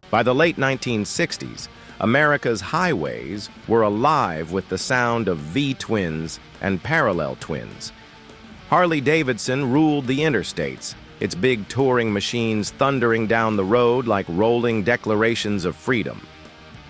By the late 1960s, America's highways were alive with the sound of V-twins and parallel twins. Harley-Davidson ruled the interstates, its big touring machines thundering down the road like rolling declarations of freedom.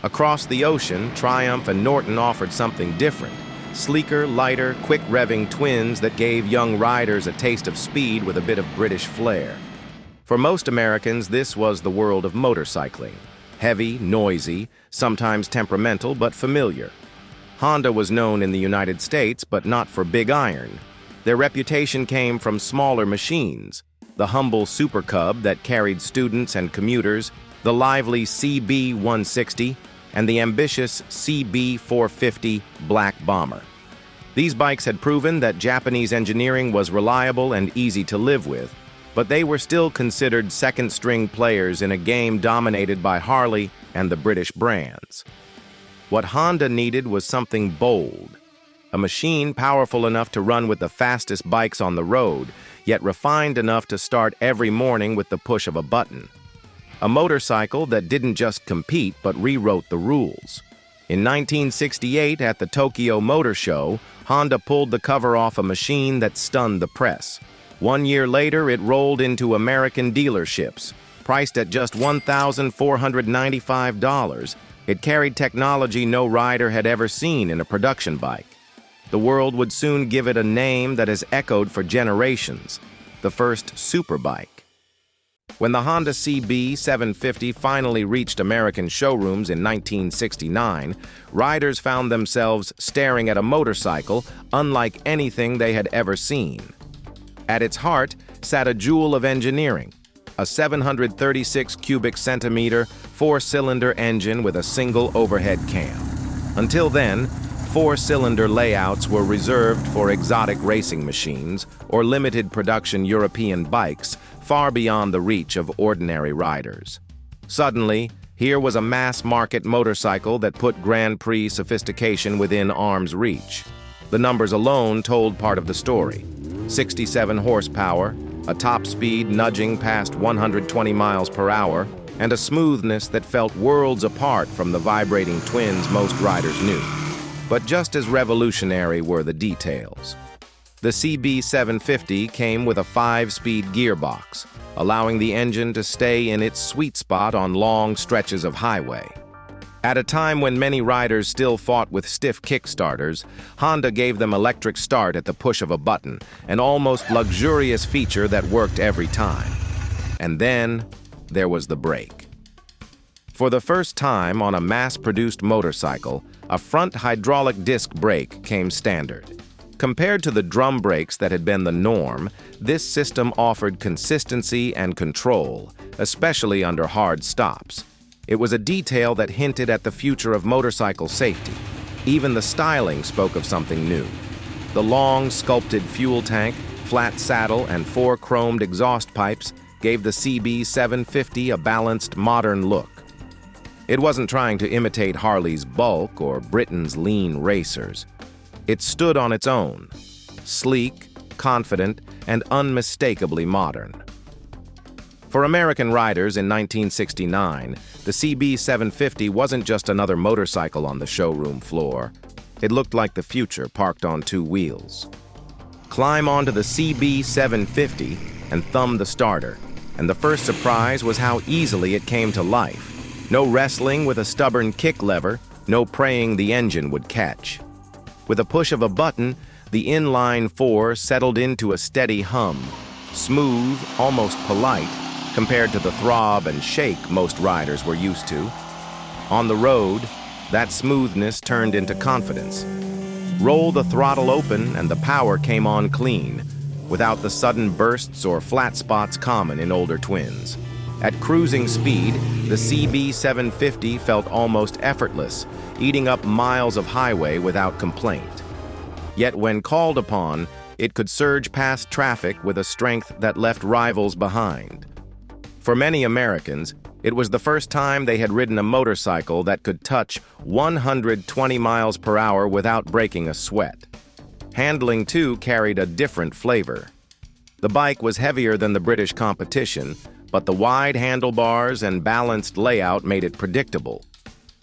Across the ocean, Triumph and Norton offered something different: sleeker, lighter, quick-revving twins that gave young riders a taste of speed with a bit of British flair. For most Americans, this was the world of motorcycling. Heavy, noisy, sometimes temperamental, but familiar. Honda was known in the United States, but not for big iron. Their reputation came from smaller machines: the humble Super Cub that carried students and commuters, the lively CB160, and the ambitious CB450 Black Bomber. These bikes had proven that Japanese engineering was reliable and easy to live with, but they were still considered second-string players in a game dominated by Harley and the British brands. What Honda needed was something bold, a machine powerful enough to run with the fastest bikes on the road, yet refined enough to start every morning with the push of a button. A motorcycle that didn't just compete but rewrote the rules. In 1968, at the Tokyo Motor Show, Honda pulled the cover off a machine that stunned the press. 1 year later, it rolled into American dealerships. Priced at just $1,495, it carried technology no rider had ever seen in a production bike. The world would soon give it a name that has echoed for generations: the first Superbike. When the Honda CB750 finally reached American showrooms in 1969, riders found themselves staring at a motorcycle unlike anything they had ever seen. At its heart sat a jewel of engineering, a 736 cubic centimeter, four-cylinder engine with a single overhead cam. Until then, four-cylinder layouts were reserved for exotic racing machines or limited production European bikes far beyond the reach of ordinary riders. Suddenly, here was a mass-market motorcycle that put Grand Prix sophistication within arm's reach. The numbers alone told part of the story: 67 horsepower, a top speed nudging past 120 miles per hour, and a smoothness that felt worlds apart from the vibrating twins most riders knew. But just as revolutionary were the details. The CB750 came with a 5-speed gearbox, allowing the engine to stay in its sweet spot on long stretches of highway. At a time when many riders still fought with stiff kickstarters, Honda gave them electric start at the push of a button, an almost luxurious feature that worked every time. And then there was the brake. For the first time on a mass-produced motorcycle, a front hydraulic disc brake came standard. Compared to the drum brakes that had been the norm, this system offered consistency and control, especially under hard stops. It was a detail that hinted at the future of motorcycle safety. Even the styling spoke of something new. The long, sculpted fuel tank, flat saddle, and 4 chromed exhaust pipes gave the CB750 a balanced, modern look. It wasn't trying to imitate Harley's bulk or Britain's lean racers. It stood on its own, sleek, confident, and unmistakably modern. For American riders in 1969, the CB750 wasn't just another motorcycle on the showroom floor. It looked like the future parked on 2 wheels. Climb onto the CB750 and thumb the starter, and the first surprise was how easily it came to life. No wrestling with a stubborn kick lever, no praying the engine would catch. With a push of a button, the inline 4 settled into a steady hum, smooth, almost polite, compared to the throb and shake most riders were used to. On the road, that smoothness turned into confidence. Roll the throttle open and the power came on clean, without the sudden bursts or flat spots common in older twins. At cruising speed, the CB750 felt almost effortless, eating up miles of highway without complaint. Yet when called upon, it could surge past traffic with a strength that left rivals behind. For many Americans, it was the first time they had ridden a motorcycle that could touch 120 miles per hour without breaking a sweat. Handling, too, carried a different flavor. The bike was heavier than the British competition, but the wide handlebars and balanced layout made it predictable.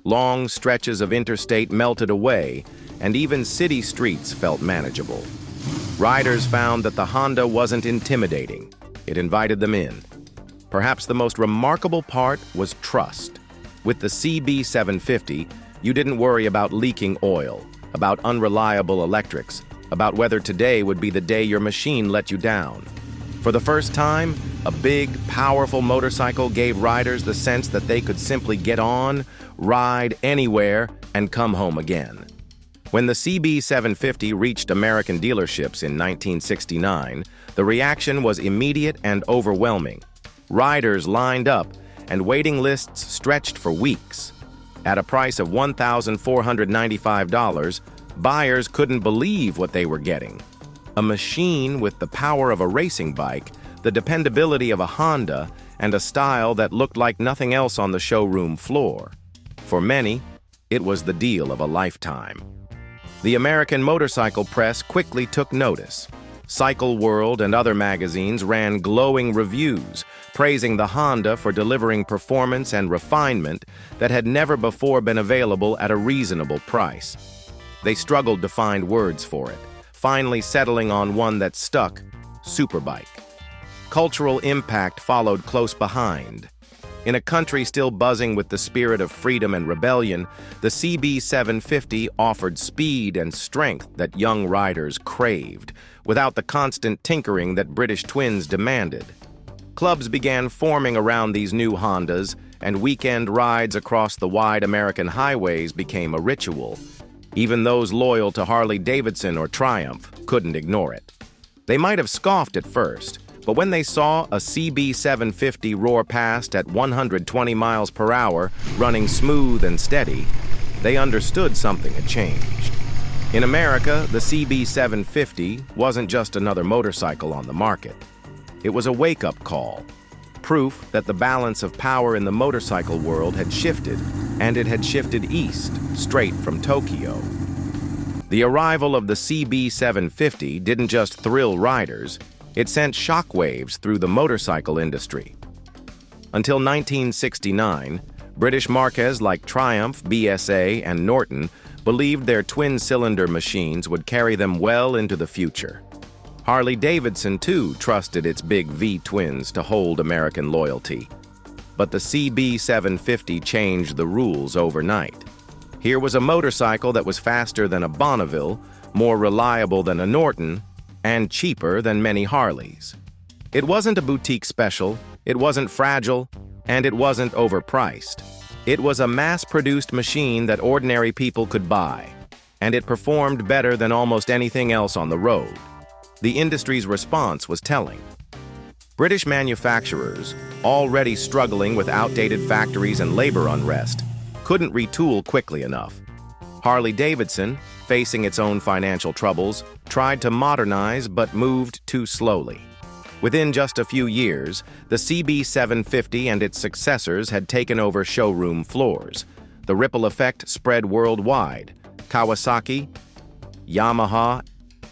Long stretches of interstate melted away, and even city streets felt manageable. Riders found that the Honda wasn't intimidating. It invited them in. Perhaps the most remarkable part was trust. With the CB750, you didn't worry about leaking oil, about unreliable electrics, about whether today would be the day your machine let you down. For the first time, a big, powerful motorcycle gave riders the sense that they could simply get on, ride anywhere, and come home again. When the CB750 reached American dealerships in 1969, the reaction was immediate and overwhelming. Riders lined up, and waiting lists stretched for weeks. At a price of $1,495, buyers couldn't believe what they were getting. A machine with the power of a racing bike, the dependability of a Honda, and a style that looked like nothing else on the showroom floor. For many, it was the deal of a lifetime. The American motorcycle press quickly took notice. Cycle World and other magazines ran glowing reviews, praising the Honda for delivering performance and refinement that had never before been available at a reasonable price. They struggled to find words for it, finally settling on one that stuck: Superbike. Cultural impact followed close behind. In a country still buzzing with the spirit of freedom and rebellion, the CB750 offered speed and strength that young riders craved, without the constant tinkering that British twins demanded. Clubs began forming around these new Hondas, and weekend rides across the wide American highways became a ritual. Even those loyal to Harley-Davidson or Triumph couldn't ignore it. They might have scoffed at first, but when they saw a CB750 roar past at 120 miles per hour, running smooth and steady, they understood something had changed. In America, the CB750 wasn't just another motorcycle on the market. It was a wake-up call, proof that the balance of power in the motorcycle world had shifted, and it had shifted east, straight from Tokyo. The arrival of the CB750 didn't just thrill riders, it sent shockwaves through the motorcycle industry. Until 1969, British marques like Triumph, BSA, and Norton believed their twin-cylinder machines would carry them well into the future. Harley-Davidson, too, trusted its big V-twins to hold American loyalty. But the CB750 changed the rules overnight. Here was a motorcycle that was faster than a Bonneville, more reliable than a Norton, and cheaper than many Harleys. It wasn't a boutique special, it wasn't fragile, and it wasn't overpriced. It was a mass-produced machine that ordinary people could buy, and it performed better than almost anything else on the road. The industry's response was telling. British manufacturers, already struggling with outdated factories and labor unrest, couldn't retool quickly enough. Harley-Davidson, facing its own financial troubles, tried to modernize but moved too slowly. Within just a few years, the CB750 and its successors had taken over showroom floors. The ripple effect spread worldwide. Kawasaki, Yamaha,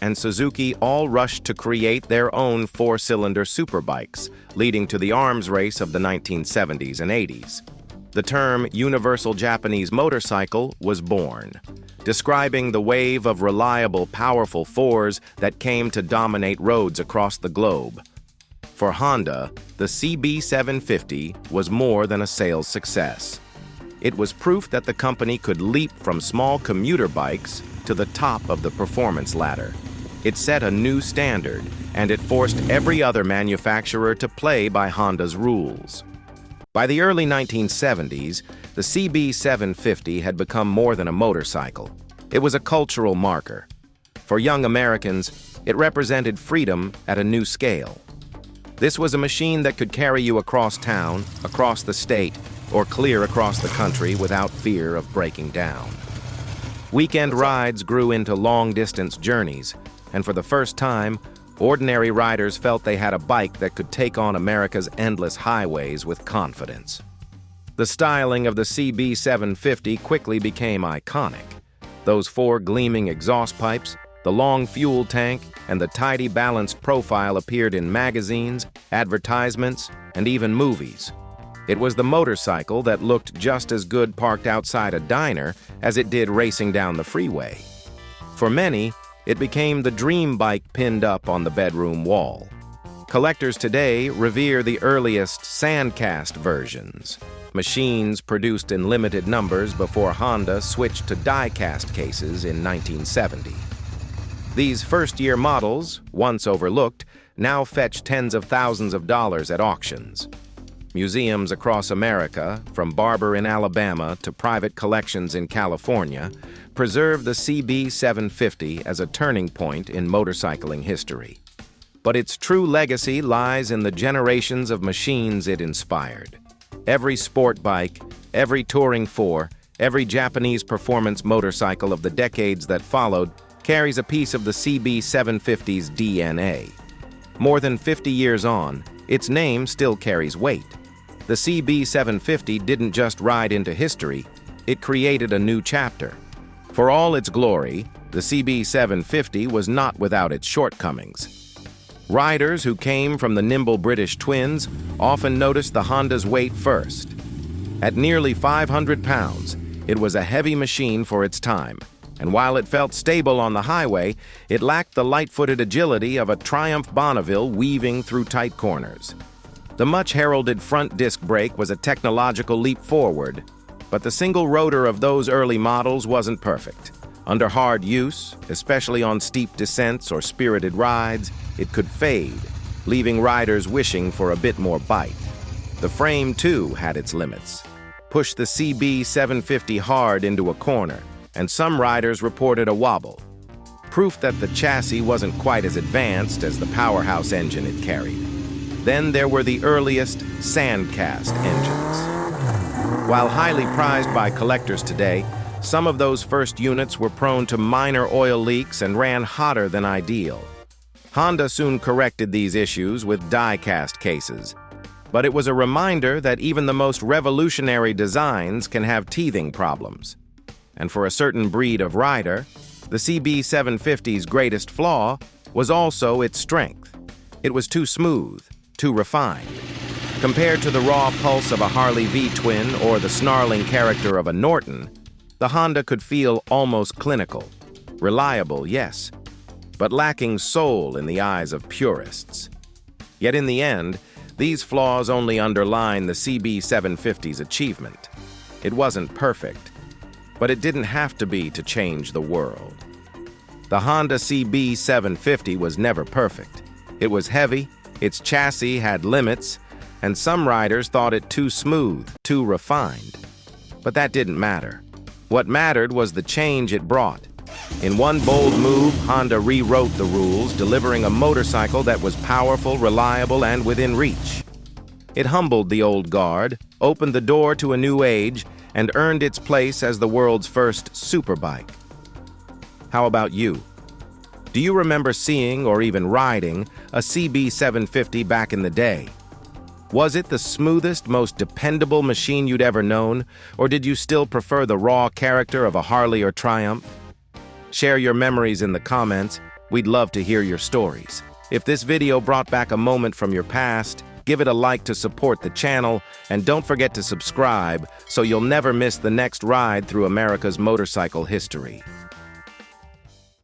and Suzuki all rushed to create their own four-cylinder superbikes, leading to the arms race of the 1970s and 80s. The term Universal Japanese Motorcycle was born, describing the wave of reliable, powerful fours that came to dominate roads across the globe. For Honda, the CB750 was more than a sales success. It was proof that the company could leap from small commuter bikes to the top of the performance ladder. It set a new standard, and it forced every other manufacturer to play by Honda's rules. By the early 1970s, the CB750 had become more than a motorcycle. It was a cultural marker. For young Americans, it represented freedom at a new scale. This was a machine that could carry you across town, across the state, or clear across the country without fear of breaking down. Weekend rides grew into long-distance journeys, and for the first time, ordinary riders felt they had a bike that could take on America's endless highways with confidence. The styling of the CB750 quickly became iconic. Those four gleaming exhaust pipes, the long fuel tank, and the tidy balanced profile appeared in magazines, advertisements, and even movies. It was the motorcycle that looked just as good parked outside a diner as it did racing down the freeway. For many, it became the dream bike pinned up on the bedroom wall. Collectors today revere the earliest sandcast versions, machines produced in limited numbers before Honda switched to die-cast cases in 1970. These first-year models, once overlooked, now fetch tens of thousands of dollars at auctions. Museums across America, from Barber in Alabama to private collections in California, preserve the CB750 as a turning point in motorcycling history. But its true legacy lies in the generations of machines it inspired. Every sport bike, every touring four, every Japanese performance motorcycle of the decades that followed carries a piece of the CB750's DNA. More than 50 years on, its name still carries weight. The CB750 didn't just ride into history, it created a new chapter. For all its glory, the CB750 was not without its shortcomings. Riders who came from the nimble British twins often noticed the Honda's weight first. At nearly 500 pounds, it was a heavy machine for its time, and while it felt stable on the highway, it lacked the light-footed agility of a Triumph Bonneville weaving through tight corners. The much-heralded front disc brake was a technological leap forward, but the single rotor of those early models wasn't perfect. Under hard use, especially on steep descents or spirited rides, it could fade, leaving riders wishing for a bit more bite. The frame, too, had its limits. Push the CB750 hard into a corner, and some riders reported a wobble, proof that the chassis wasn't quite as advanced as the powerhouse engine it carried. Then there were the earliest sandcast engines. While highly prized by collectors today, some of those first units were prone to minor oil leaks and ran hotter than ideal. Honda soon corrected these issues with die-cast cases, but it was a reminder that even the most revolutionary designs can have teething problems. And for a certain breed of rider, the CB750's greatest flaw was also its strength. It was too smooth, too refined. Compared to the raw pulse of a Harley V-twin or the snarling character of a Norton, the Honda could feel almost clinical. Reliable, yes, but lacking soul in the eyes of purists. Yet in the end, these flaws only underline the CB750's achievement. It wasn't perfect, but it didn't have to be to change the world. The Honda CB750 was never perfect. It was heavy, its chassis had limits, and some riders thought it too smooth, too refined. But that didn't matter. What mattered was the change it brought. In one bold move, Honda rewrote the rules, delivering a motorcycle that was powerful, reliable, and within reach. It humbled the old guard, opened the door to a new age, and earned its place as the world's first superbike. How about you? Do you remember seeing or even riding a CB750 back in the day? Was it the smoothest, most dependable machine you'd ever known, or did you still prefer the raw character of a Harley or Triumph? Share your memories in the comments. We'd love to hear your stories. If this video brought back a moment from your past, give it a like to support the channel, and don't forget to subscribe so you'll never miss the next ride through America's motorcycle history.